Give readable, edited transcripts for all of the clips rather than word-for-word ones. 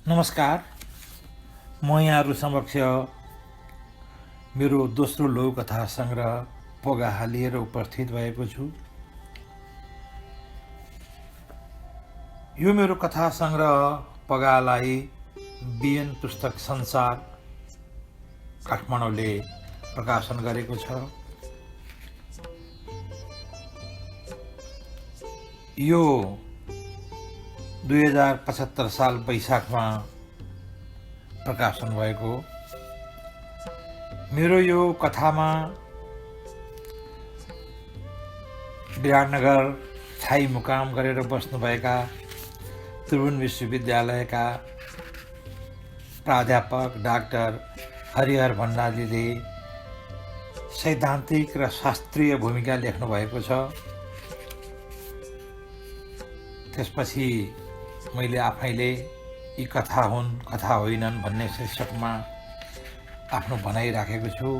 नमस्कार। म यहाँहरू समक्ष मेरो दोस्रो लघु कथा संग्रह पोगाहा लिएर उपस्थित भएको छु। यो मेरो कथा संग्रह पगालाई बिएन पुस्तक संसार काठमाडौँले प्रकाशन गरेको छ। यो 2075 साल वैशाखमा प्रकाशन भएको। मेरो यो कथामा विराटनगर छाई मुकाम गरेर बस्नुभएका त्रिभुवन विश्वविद्यालयका प्राध्यापक डाक्टर हरिहर भण्डारीले सैद्धान्तिक र शास्त्रीय भूमिका लेख्नु भएको छ। त्यसपछि मैले आफैले यी कथा हुन् कथा होइनन् भन्ने शीर्षकमा आफ्नो भनाइ राखेको छु।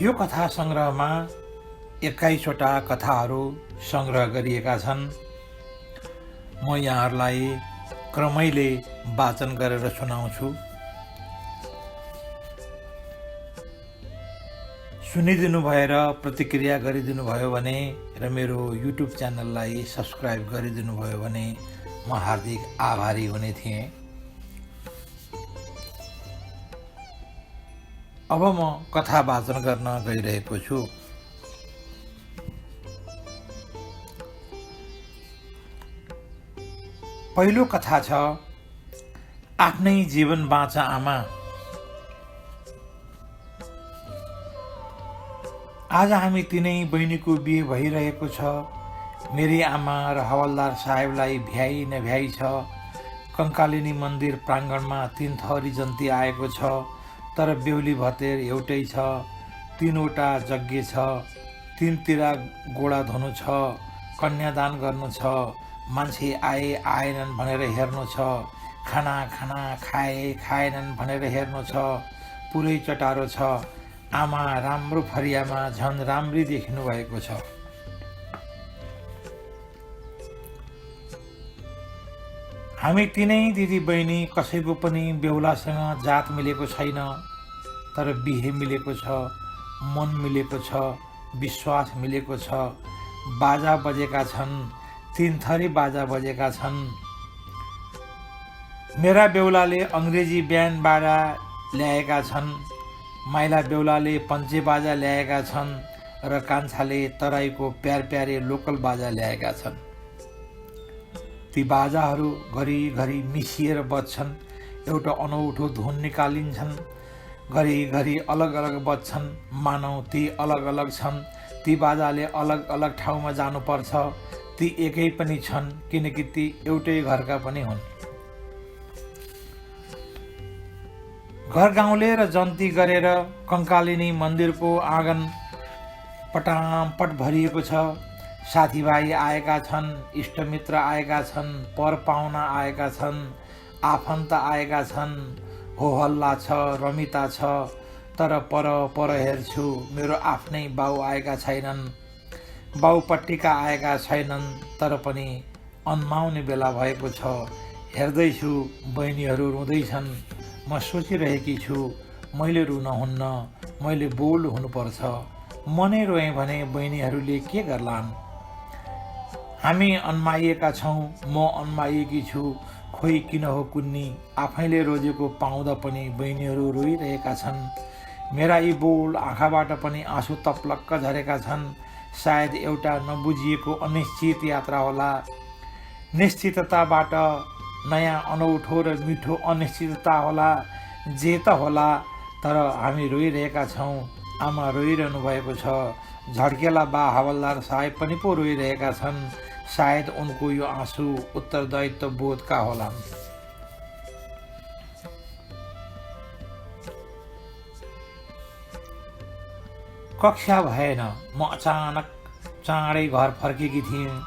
यो कथा संग्रहमा 21 वटा कथाहरू संग्रह गरिएका छन्। म यहाँहरूलाई क्रमैले वाचन गरेर सुनाउँछु। सुनिदिनु भएर प्रतिक्रिया गरिदिनु भयो भने र मेरो युट्युब च्यानललाई सब्स्क्राइब गरिदिनु भयो भने म हार्दिक आभारी हुने थिएँ। अब म कथा वाचन गर्न गइरहेको छु। पहिलो कथा छ, आफ्नै जीवन बाँच आमा। आज हामी तिनै बहिनीको बिहे भइरहेको छ। मेरी आमा र हवलदार साहेबलाई भ्याइ नभ्याइ छ। कङ्कालिनी मन्दिर प्राङ्गणमा 3 थरी जन्ती आएको छ, तर बेहुली भतेर एउटै छ। 3 वटा यज्ञ छ, 3 तिर गोडा धुनु छ, कन्यादान गर्नु छ, मान्छे आए आएनन् भनेर हेर्नु छ, खाना खाए खाएनन् भनेर हेर्नु छ। पुरै चटारो छ। आमा राम्रो फरियामा झन् राम्री देखिनु भएको छ। हामी तिनै दिदी बहिनी कसैको पनि बेहुलासँग जात मिलेको छैन, तर बिहे मिलेको छ, मन मिलेको छ, विश्वास मिलेको छ। बाजा बजेका छन्, 3 थरी बाजा बजेका छन्। मेरा बेहुलाले अङ्ग्रेजी ब्यान्ड बाजा ल्याएका छन्। माइला बेहुलाले पञ्चे बाजा ल्याएका छन् र कान्छाले तराईको प्यारे लोकल बाजा ल्याएका छन्। ती बाजाहरू घरिघरि मिसिएर बज्छन्, एउटा अनौठो धुन निकालिन्छन्। घरिघरि अलग अलग बज्छन्, मानौ ती अलग अलग छन्। ती बाजाले अलग अलग ठाउँमा जानुपर्छ। ती एकै पनि छन्, किनकि ती एउटै घरका पनि हुन्। घर गाउँले र जन्ती गरेर कङ्कालिनी मन्दिरको आँगन पटामपट भरिएको छ। साथीभाइ आएका छन्, इष्टमित्र आएका छन्, पर पाहुना आएका छन्, आफन्त आएका छन्। हो हल्ला छ, रमिता छ। तर पर हेर्छु, मेरो आफ्नै बाउ आएका छैनन्। बाउपट्टिका आएका छैनन्, तर पनि अन्माउने बेला भएको छ। हेर्दैछु बहिनीहरू रुँदैछन्। म सोचिरहेकी छु, मैले रुन हुन्न, मैले बोल्ड हुनुपर्छ। म नै रोएँ भने बहिनीहरूले के गर्लान्? हामी अन्माइएका छौँ, म अन्माइएकी छु। खोइ किन हो कुन्नी, आफैले रोजेको पाउँदा पनि बहिनीहरू रोइरहेका छन्। मेरा यी बोल्ड आँखाबाट पनि आँसु तप्लक्क झरेका छन्। सायद एउटा नबुझिएको अनिश्चित यात्रा होला। निश्चितताबाट नयाँ अनौठो र मिठो अनिश्चितता होला। जे त होला, तर हामी रोइरहेका छौँ। आमा रोइरहनु भएको छ। झड्केला बा हवलदार साहेब पनि पो रोइरहेका छन्। सायद उनको यो आँसु उत्तरदायित्व बोधका होलान्। कक्षा भएन, म अचानक चाँडै घर फर्केकी थिएँ।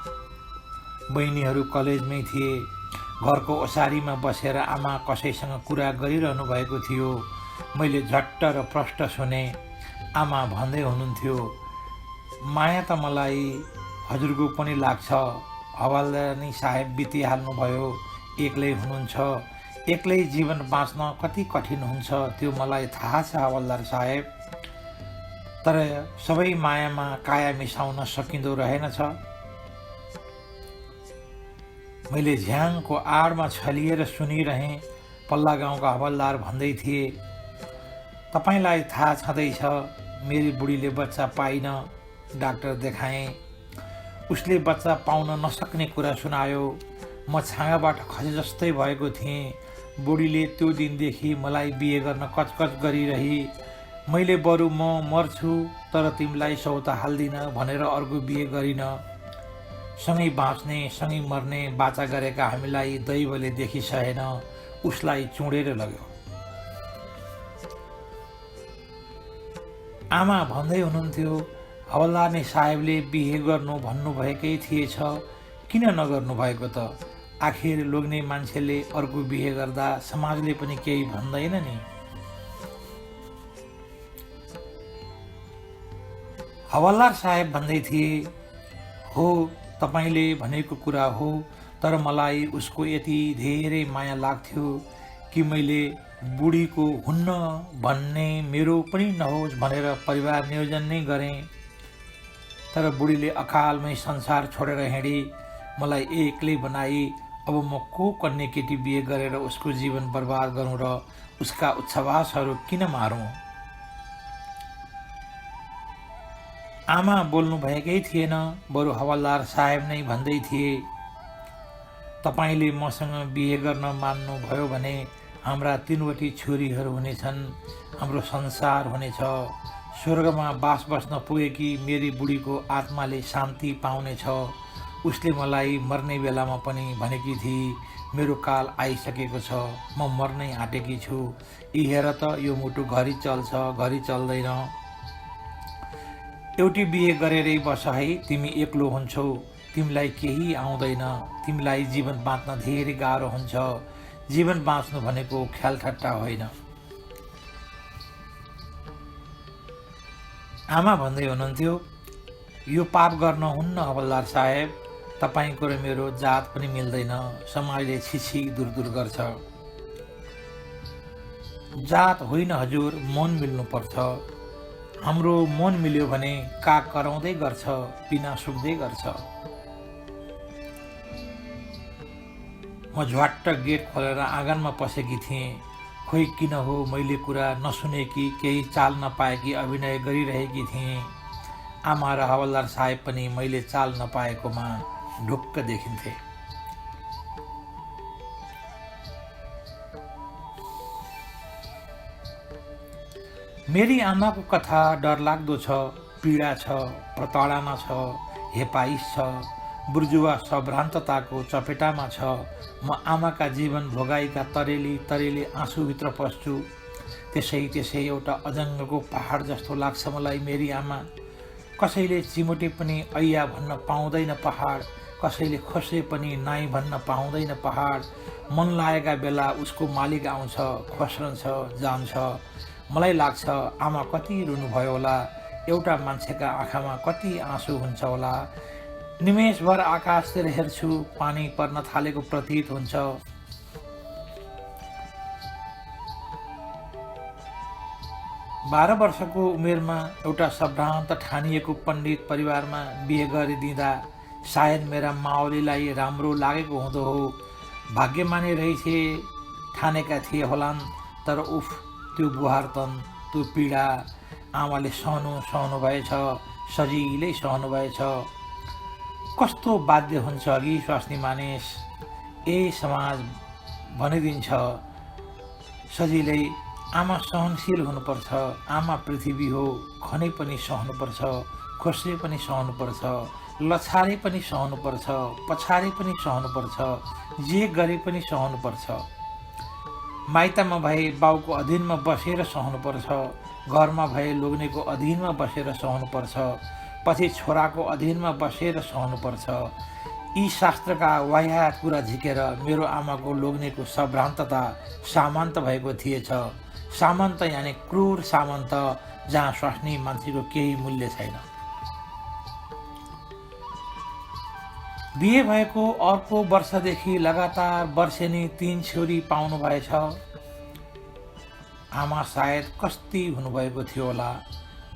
बहिनीहरू कलेजमै थिए। घरको ओसारीमा बसेर आमा कसैसँग कुरा गरिरहनु भएको थियो। मैले झट्ट र प्रष्ट सुने। आमा भन्दै हुनुहुन्थ्यो, माया त मलाई हजुरको पनि लाग्छ, हवालदार साहेब बितिहाल्नुभयो, एक्लै हुनुहुन्छ। एक्लै जीवन बाँच्न कति कठिन हुन्छ त्यो मलाई थाहा छ हवालदार साहेब। तर सबै मायामा काया मिसाउन सकिँदो रहेनछ। मैले झ्याङको आडमा छलिएर सुनिरहेँ। पल्ला गाउँका हवालदार भन्दै थिए, तपाईँलाई थाहा छँदैछ मेरी बुढीले बच्चा पाइन। डाक्टर देखाएँ, उसले बच्चा पाउन नसक्ने कुरा सुनायो। म छाँगाबाट खसे जस्तै भएको थिएँ। बुढीले त्यो दिनदेखि मलाई बिहे गर्न कचकच गरिरही। मैले बरु म मर्छु तर तिमीलाई सौता हाल्दिन भनेर अर्को बिहे गरिन। सँगै बाँच्ने सँगै मर्ने बाचा गरेका हामीलाई दैवले देखिसहेन, उसलाई चुडेर लग्यो। आमा भन्दै हुनुहुन्थ्यो, हवलदार नै साहेबले बिहे गर्नु भन्नुभएकै थिएछ, किन नगर्नु भएको त? आखिर लोग्ने मान्छेले अर्को बिहे गर्दा समाजले पनि केही भन्दैन नि। हवलदार साहेब भन्दै थिए, हो तपाईँले भनेको कुरा हो, तर मलाई उसको यति धेरै माया लाग्थ्यो कि मैले बुढीको हुन्न भन्ने मेरो पनि नहोस् भनेर परिवार नियोजन नै गरेँ। तर बुढीले अकालमै संसार छोडेर हिँडी, मलाई एक्लै बनाई। अब म को कन्ने केटी बिहे गरेर उसको जीवन बर्बाद गरौँ र उसका उच्छ्वासहरू किन मारौँ? आमा बोल्नु भएकै थिएन, बरु हवलदार साहेब नै भन्दै थिए, तपाईँले मसँग बिहे गर्न मान्नुभयो भने हाम्रा 3वटी छोरीहरू हुनेछन्, हाम्रो संसार हुनेछ। स्वर्गमा बास बस्न पुगेकी मेरी बुढीको आत्माले शान्ति पाउनेछ। उसले मलाई मर्ने बेलामा पनि भनेकी थिए, मेरो काल आइसकेको छ, म मर्नै आँटेकी छु। यी हेर त यो मुटु घरि चल्छ घरि चल्दैन। एउटी बिहे गरेरै बस है, तिमी एक्लो हुन्छौ, तिमीलाई केही आउँदैन, तिमीलाई जीवन बाँच्न धेरै गाह्रो हुन्छ। जीवन बाँच्नु भनेको ख्यालठट्टा होइन। आमा भन्दै हुनुहुन्थ्यो, यो पाप गर्न हुन्न हवलदार साहेब, तपाईँको र मेरो जात पनि मिल्दैन, समाजले छिछि दूर गर्छ। जात होइन हजुर, मन मिल्नुपर्छ। हाम्रो मन मिल्यो भने काग कराउँदै गर्छ, पिना सुक्दै गर्छ। म झ्वाट्ट गेट खोलेर आँगनमा पसेकी थिएँ। खोइ किन हो मैले कुरा नसुनेकी, केही चाल नपाएकी अभिनय गरिरहेकी थिएँ। आमा र हवलदार साहेब पनि मैले चाल नपाएकोमा ढुक्क देखिन्थे। मेरी आमाको कथा डरलाग्दो छ, पीडा छ, प्रताडना छ, हेपाइस छ, बुर्जुवा सभ्रान्तताको चपेटामा छ। म आमाका जीवन भोगाइका तरेली आँसुभित्र पस्छु। त्यसै एउटा अजङ्गको पहाड जस्तो लाग्छ मलाई मेरी आमा। कसैले चिमोटे पनि ऐया भन्न पाउँदैन पहाड, कसैले खोसे पनि नाइ भन्न पाउँदैन पहाड। मन लागेका बेला उसको मालिक आउँछ, खोस्रन्छ, जान्छ। मलाई लाग्छ आमा कति रुनुभयो होला, एउटा मान्छेका आँखामा कति आँसु हुन्छ होला। निमेषभर आकाशतिर हेर्छु, पानी पर्न थालेको प्रतीत हुन्छ। 12 वर्षको उमेरमा एउटा सभ्रान्त ठानिएको पण्डित परिवारमा बिहे गरिदिँदा सायद मेरा माओलीलाई राम्रो लागेको हुँदो हो। भाग्यमानी रहेछे ठानेका थिए होलान्, तर उफ त्यो बुहारतन, त्यो पीडा आमाले सहनु भएछ, सजिलै सहनु भएछ। कस्तो बाध्य हुन्छ अघि स्वास्नी मानिस। समाज भनिदिन्छ सजिलै आमा सहनशील हुनुपर्छ। आमा पृथ्वी हो, खनै पनि सहनुपर्छ, खोस्रे पनि सहनुपर्छ, लछारे पनि सहनुपर्छ, पछारे पनि सहनुपर्छ, जे गरे पनि सहनुपर्छ। माइतमा भए बाउको अधीनमा बसेर सहनुपर्छ, घरमा भए लोग्नेको अधीनमा बसेर सहनुपर्छ, पछि छोराको अधीनमा बसेर सहनुपर्छ। यी शास्त्रका वाह्यात कुरा झिकेर मेरो आमाको लोग्नेको सभ्रान्तता सामन्त भएको थिएछ। सामन्त यानि क्रूर सामन्त, जहाँ स्वास्नी मान्छेको केही मूल्य छैन। बिहे भएको अर्को वर्षदेखि लगातार वर्षेनी 3 छोरी पाउनु भएछ। आमा सायद कस्ती हुनुभएको थियो होला।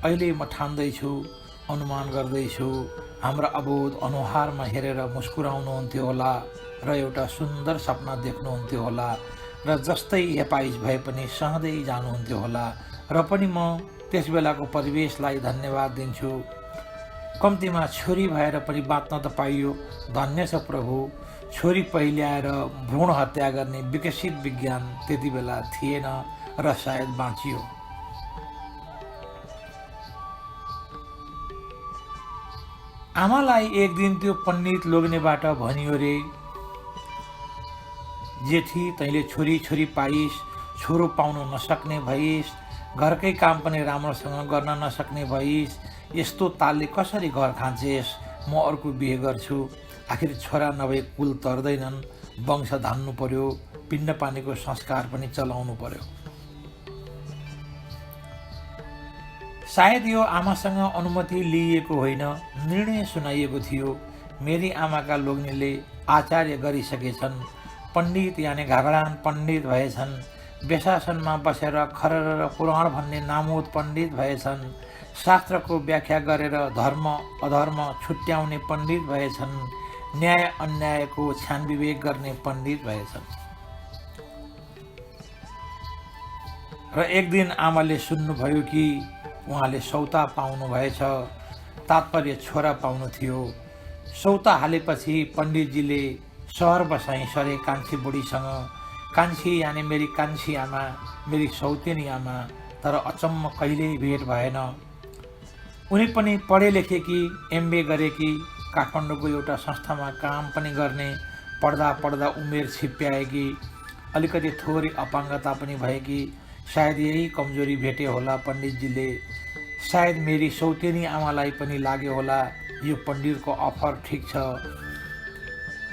अहिले म ठान्दैछु, अनुमान गर्दैछु, हाम्रो अबोध अनुहारमा हेरेर मुस्कुराउनुहुन्थ्यो होला र एउटा सुन्दर सपना देख्नुहुन्थ्यो होला र जस्तै हेपाइस भए पनि सहँदै जानुहुन्थ्यो होला र पनि म त्यस बेलाको परिवेशलाई धन्यवाद दिन्छु। कम्तीमा छोरी भएर पनि बाँच्न त पाइयो, धन्य छ प्रभु। छोरी पहिल्याएर भ्रूण हत्या गर्ने विकसित विज्ञान त्यति बेला थिएन र सायद बाँचियो। आमालाई एक दिन त्यो पण्डित लोग्नेबाट भनियो रे, जेठी तैँले छोरी छोरी पाइस्, छोरो पाउन नसक्ने भइस्, घरकै काम पनि राम्रोसँग गर्न नसक्ने भइस्, यस्तो तालले कसरी घर खाँचेस्? म अर्को बिहे गर्छु। आखिर छोरा नभए कुल तर्दैनन्, वंश धान्नु पर्यो, पिण्ड पानीको संस्कार पनि चलाउनु पर्यो। सायद यो आमासँग अनुमति लिइएको होइन, निर्णय सुनाइएको थियो। मेरी आमाका लोग्नेले आचार्य गरिसकेछन्, पण्डित यानि घागडान पण्डित भएछन्, व्यशासनमा बसेर खरर र पुराण भन्ने नामोद पण्डित भएछन्, शास्त्रको व्याख्या गरेर धर्म अधर्म छुट्याउने पण्डित भएछन्, न्याय अन्यायको छान विवेक गर्ने पण्डित भएछन्। र एक दिन आमाले सुन्नुभयो कि उहाँले सौता पाउनु भएछ, तात्पर्य छोरा पाउनु थियो। सौता हालेपछि पण्डितजीले सहर बसाई सरे कान्छी बुढीसँग। कान्छी यानि मेरी कान्छी आमा, मेरी सौतेनी आमा, तर अचम्म कहिल्यै भेट भएन। उनी पनि पढे लेखेकी, एमबी गरेकी, काठमाडौँको एउटा संस्थामा काम पनि गर्ने, पढ्दा पढ्दा उमेर छिप्प्याएकी, अलिकति थोरै अपाङ्गता पनि भएकी। सायद यही कमजोरी भेटे होला पण्डितजीले। सायद मेरी सौतेनी आमालाई पनि लाग्यो होला यो पण्डितको अफर ठिक छ।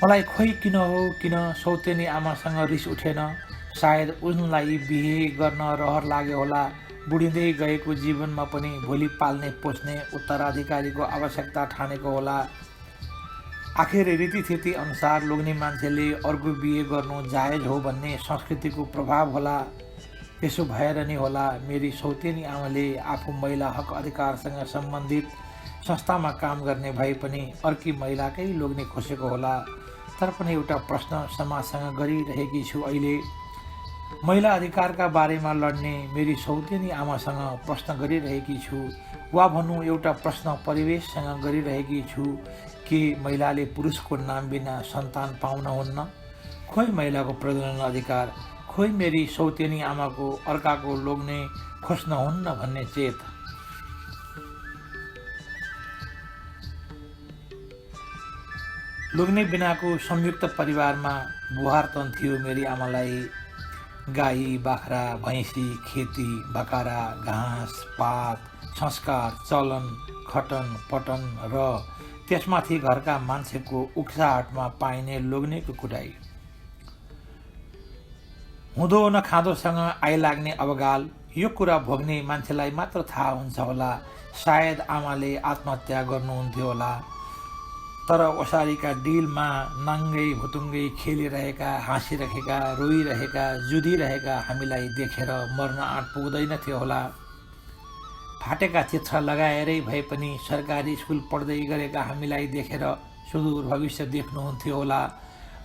मलाई खोइ किन हो किन सौतेनी आमासँग रिस उठेन। सायद उनलाई बिहे गर्न रहर लाग्यो होला। बुढिँदै गएको जीवनमा पनि भोलि पाल्ने पोस्ने उत्तराधिकारीको आवश्यकता ठानेको होला। आखिर रीतिथिति अनुसार लोग्ने मान्छेले अर्को बिहे गर्नु जायज हो भन्ने संस्कृतिको प्रभाव होला। त्यसो भएर नै होला मेरी सौतेनी आमाले आफू महिला हक अधिकारसँग सम्बन्धित संस्थामा काम गर्ने भए पनि अर्की महिलाकै लोग्ने खोसेको होला। तर पनि एउटा प्रश्न समाजसँग गरिरहेकी छु अहिले। महिला अधिकारका बारेमा लड्ने मेरी सौतेनी आमासँग प्रश्न गरिरहेकी छु, वा भनौँ एउटा प्रश्न परिवेशसँग गरिरहेकी छु कि महिलाले पुरुषको नाम बिना सन्तान पाउन हुन्न। खोइ महिलाको प्रजनन अधिकार, खोइ मेरी सौतेनी आमाको अर्काको लोग्ने खोज्न हुन्न भन्ने चेत। लोग्ने बिनाको संयुक्त परिवारमा बुहारतन थियो मेरी आमालाई। गाई, बाख्रा, भैँसी, खेती, बकारा, घाँस, पात, संस्कार, चलन, खटन, पटन र त्यसमाथि घरका मान्छेको उक्साहटमा पाइने लोग्नेको कुटाई। हुँदो नखाँदोसँग आइलाग्ने अवगाल, यो कुरा भोग्ने मान्छेलाई मात्र थाहा हुन्छ होला। सायद आमाले आत्महत्या गर्नुहुन्थ्यो होला। तर ओसारीका डिलमा नाङ्गै भुतुङ्गै खेलिरहेका, हाँसिरहेका, रोइरहेका, जुधिरहेका हामीलाई देखेर मर्न आँट पुग्दैन थियो होला। फाटेका चित्र लगाएरै भए पनि सरकारी स्कुल पढ्दै गरेका हामीलाई देखेर सुदूर भविष्य देख्नुहुन्थ्यो होला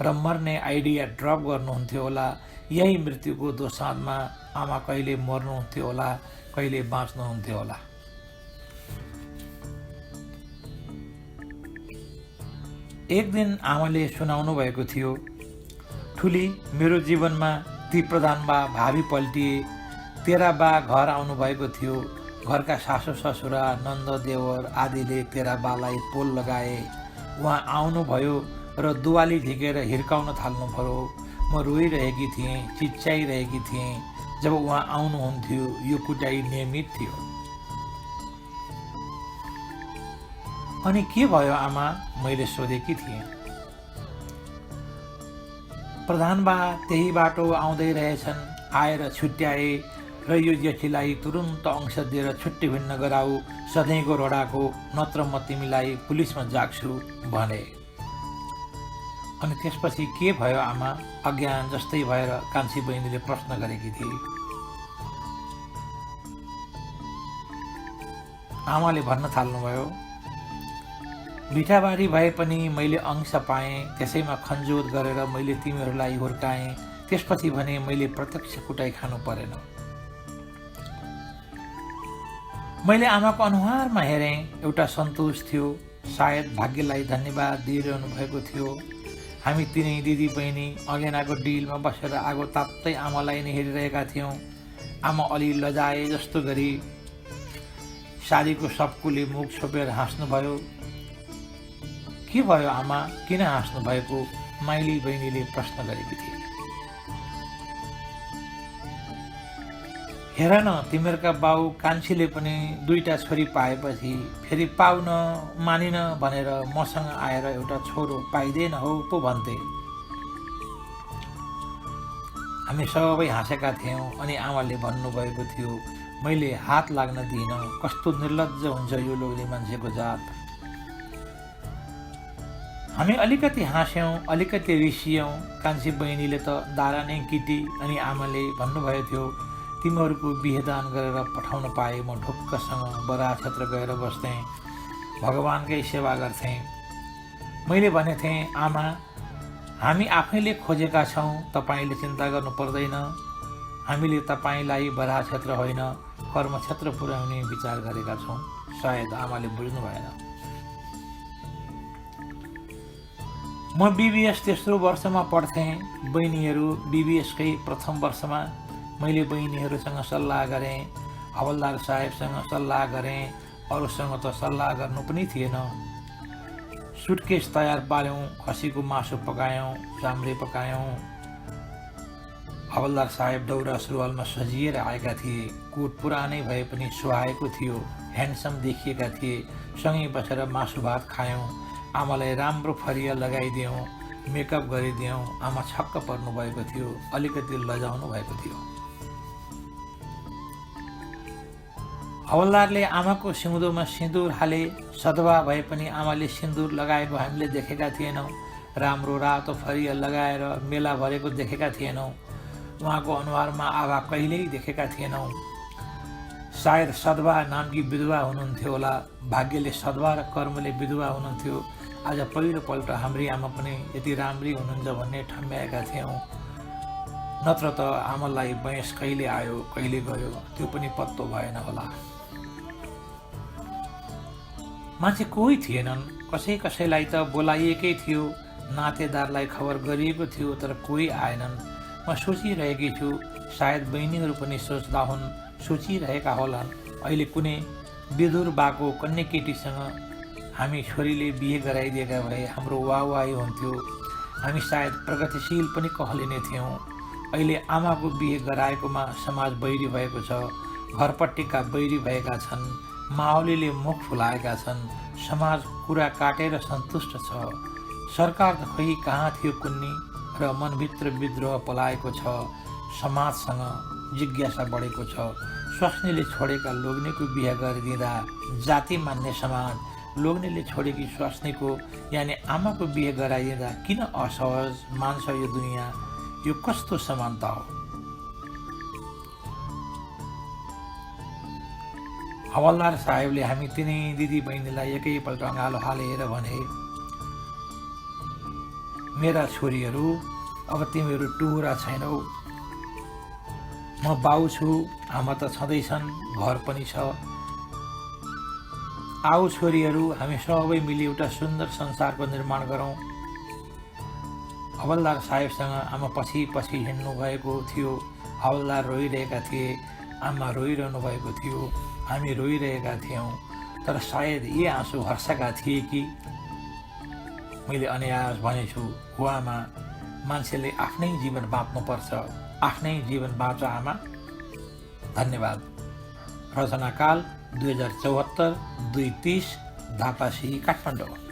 र मर्ने आइडिया ड्रप गर्नुहुन्थ्यो होला। यही मृत्युको दोसाँधमा आमा कहिले मर्नुहुन्थ्यो होला, कहिले बाँच्नुहुन्थ्यो होला। एक दिन आमाले सुनाउनु भएको थियो, ठुली मेरो जीवनमा ती प्रधान बा भावी पल्टिए, तेरा बा घर आउनु भएको थियो। घरका सासु ससुरा नन्द देवर आदिले तेरा बालाई पोल लगाए। उहाँ आउनुभयो र दुवाली झिकेर हिर्काउन थाल्नु भयो। म रोइरहेकी थिएँ, चिच्याइरहेकी थिएँ। जब उहाँ आउनुहुन्थ्यो यो कुटाइ नियमित थियो। अनि के भयो आमा, मैले सोधेकी थिएँ। प्रधान बा त्यही बाटो आउँदै रहेछन्, आएर छुट्याए र यो जेठीलाई तुरुन्त अंश दिएर छुट्टी भिन्न गराऊ, सधैँको रोडाको, नत्र म तिमीलाई पुलिसमा जाग्छु भने। अनि त्यसपछि के भयो आमा, अज्ञान जस्तै भएर कान्छी बहिनीले प्रश्न गरेकी थिए। आमाले भन्न थाल्नुभयो, बिटाबारी भए पनि मैले अंश पाएँ, त्यसैमा खनजोत गरेर मैले तिमीहरूलाई हुर्काएँ, त्यसपछि भने मैले प्रत्यक्ष कुटाइ खानु परेन। मैले आमाको अनुहारमा हेरेँ, एउटा सन्तोष थियो, सायद भाग्यलाई धन्यवाद दिइरहनु भएको थियो। हामी तिनै दिदी बहिनी अगेनाको डिलमा बसेर आगो तात्तै आमालाई नै हेरिरहेका थियौँ। आमा अलि लजाए जस्तो गरी सारीको सबकुले मुख छोपेर हाँस्नुभयो। के भयो आमा, किन हाँस्नु भएको? माइली बहिनीले प्रश्न गरेकी थिए। हेर न, तिमीहरूका बाउ कान्छीले पनि 2टा छोरी पाएपछि फेरि पाउन मानिन भनेर मसँग आएर एउटा छोरो पाइँदैन हो पो भन्थे। हामी सबै हाँसेका थियौँ अनि आमाले भन्नुभएको थियो, मैले हात लाग्न दिइनँ, कस्तो निर्लज्ज हुन्छ यो लोग्ने मान्छेको जात। हामी अलिकति हाँस्यौँ, अलिकति रिसियौँ। कान्छी बहिनीले त दारा नै किटी अनि आमाले भन्नुभएको थियो, तिमीहरूको बिहेदान गरेर पठाउन पाए म ढुक्कसँग बराह क्षेत्र गएर बस्थेँ, भगवानकै सेवा गर्थेँ। मैले भनेथेँ, आमा हामी आफैले खोजेका छौँ, तपाईँले चिन्ता गर्नु पर्दैन। हामीले तपाईँलाई बराह क्षेत्र होइन कर्मक्षेत्र पुर्याउने विचार गरेका छौँ। सायद आमाले बुझ्नु भएन। म बीबीएस तेस्रो वर्षमा पढ्थेँ, बहिनीहरू बीबीएसकै प्रथम वर्षमा। मैले बहिनीहरूसँग सल्लाह गरेँ, हवलदार साहेबसँग सल्लाह गरेँ, अरूसँग त सल्लाह गर्नु पनि थिएन। सुटकेस तयार पार्यौँ, खसीको मासु पकायौँ, चाम्रे पकायौँ। हवलदार साहेब दौरा सुरुवालमा सजिएर आएका थिए। कोट पुरानै भए पनि सुहाएको थियो, ह्यान्डसम देखिएका थिए। सँगै बसेर मासु भात खायौँ। आमालाई राम्रो फरिया लगाइदियौँ, मेकअप गरिदियौँ। आमा छक्क पर्नु भएको थियो, अलिकति लजाउनु भएको थियो। हवलदारले आमाको सिउँदोमा सिन्दुर हाले। सधवा भए पनि आमाले सिन्दुर लगाएको हामीले देखेका थिएनौँ। राम्रो रातो फरिया लगाएर मेला भरेको देखेका थिएनौँ। उहाँको अनुहारमा आभा कहिल्यै देखेका थिएनौँ। सायद सधवा नामकी विधवा हुनुहुन्थ्यो होला। भाग्यले सधवा र कर्मले विधवा हुनुहुन्थ्यो। आज पहिलोपल्ट हाम्री आमा पनि यति राम्री हुनुहुन्छ भन्ने ठम्ब्याएका थियौँ। नत्र त आमालाई बयस कहिले आयो कहिले गयो त्यो पनि पत्तो भएन होला। मान्छे कोही थिएनन्। कसैलाई त बोलाइएकै थियो, नातेदारलाई खबर गरिएको थियो, तर कोही आएनन्। म सोचिरहेकी छु, सायद बहिनीहरू पनि सोच्दा हुन्, सोचिरहेका होलान्, अहिले कुनै विधुर बाको कन्या केटीसँग हामी छोरीले बिहे गराइदिएका भए हाम्रो वाहवाही हुन्थ्यो। हामी सायद प्रगतिशील पनि कहलिने थियौँ। अहिले आमाको बिहे गराएकोमा समाज बैरी भएको छ, घरपट्टिका बैरी भएका छन्, माओलीले मुख फुलाएका छन्, समाज कुरा काटेर सन्तुष्ट छ। सरकार त खोइ कहाँ थियो कुन्नी र मनभित्र विद्रोह पलाएको छ। समाजसँग जिज्ञासा बढेको छ। स्वास्नीले छोडेका लोग्नेको बिहे गरिदिँदा जाति मान्ने समाज लोग्नेले छोडेकी स्वास्नीको यानि आमाको बिहे गराइदिँदा किन असहज मान्छ यो दुनियाँ? यो कस्तो समानता हो? हवलदार साहेबले हामी तिनै दिदी बहिनीलाई एकैपल्ट अँगालो हालेर भने, मेरा छोरीहरू, अब तिमीहरू टुहुरा छैनौ। म बाउ छु, आमा त छँदैछन्, घर पनि छ। आऊ छोरीहरू, हामी सबै मिली एउटा सुन्दर संसारको निर्माण गरौँ। हवलदार साहेबसँग आमा पछि पछि हिँड्नु भएको थियो। हवलदार रोइरहेका थिए, आमा रोइरहनु भएको थियो, हामी रोइरहेका थियौँ। तर सायद यी आँसु हर्षका थिए कि? मैले अनायास भनेछु, हो आमा, मान्छेले आफ्नै जीवन बाँच्नुपर्छ, आफ्नै जीवन बाँच आमा। धन्यवाद। रचनाकाल 2074 2:30 धापासी काठमाडौँ।